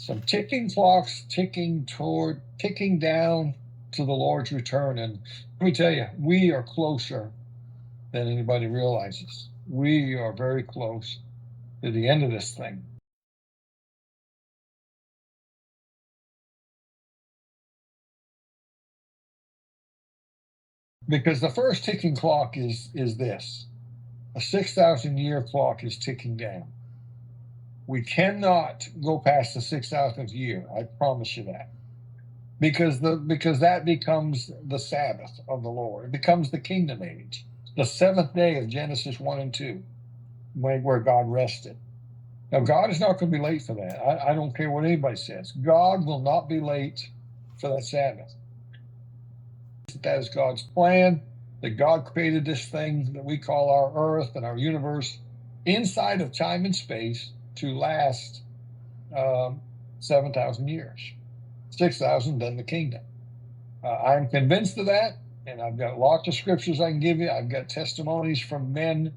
some ticking clocks ticking down to the Lord's return. And let me tell you, we are closer than anybody realizes. We are very close to the end of this thing. Because the first ticking clock is this. A 6,000-year clock is ticking down. We cannot go past the 6,000th year. I promise you that. Because that becomes the Sabbath of the Lord. It becomes the kingdom age. The seventh day of Genesis 1 and 2, where God rested. Now, God is not going to be late for that. I don't care what anybody says. God will not be late for that Sabbath. That is God's plan, that God created this thing that we call our earth and our universe inside of time and space to last 7,000 years. 6,000, then the kingdom. I'm convinced of that, and I've got lots of scriptures I can give you. I've got testimonies from men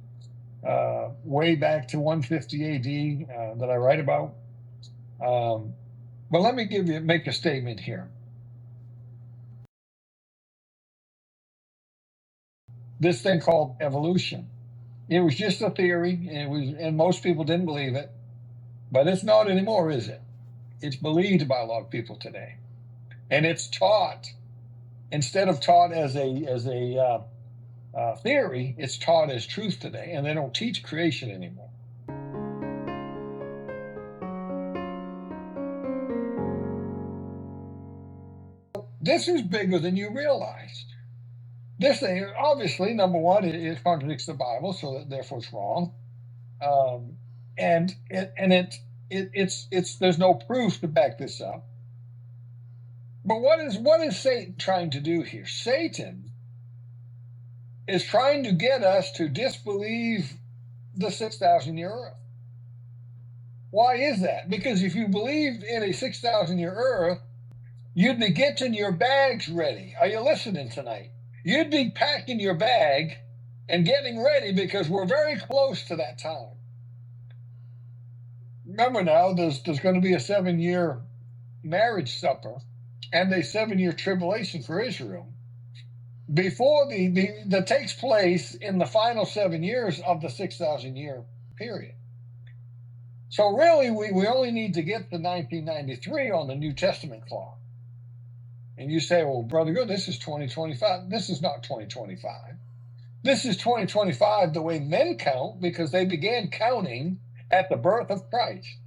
way back to 150 AD that I write about. But let me make a statement here. This thing called evolution. It was just a theory, and most people didn't believe it, but it's not anymore, is it? It's believed by a lot of people today, and it's taught. Instead of taught as a theory, it's taught as truth today, and they don't teach creation anymore. This is bigger than you realize. This thing, obviously, number one, it contradicts the Bible, so therefore it's wrong. And there's no proof to back this up. But what is Satan trying to do here? Satan is trying to get us to disbelieve the 6,000-year earth. Why is that? Because if you believed in a 6,000-year earth, you'd be getting your bags ready. Are you listening tonight? You'd be packing your bag and getting ready because we're very close to that time. Remember now, there's going to be a 7-year marriage supper and a 7-year tribulation for Israel before that takes place in the final 7 years of the 6,000-year period. So really, we only need to get to 1993 on the New Testament clock. And you say, well, Brother Good, this is 2025. This is not 2025. This is 2025 the way men count, because they began counting at the birth of Christ.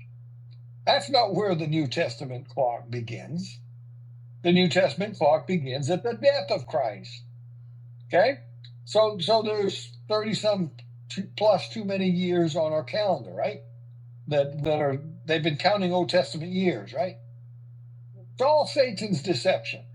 That's not where the New Testament clock begins. The New Testament clock begins at the death of Christ. Okay? So there's 30-some plus too many years on our calendar, right? They've been counting Old Testament years, right? It's all Satan's deception.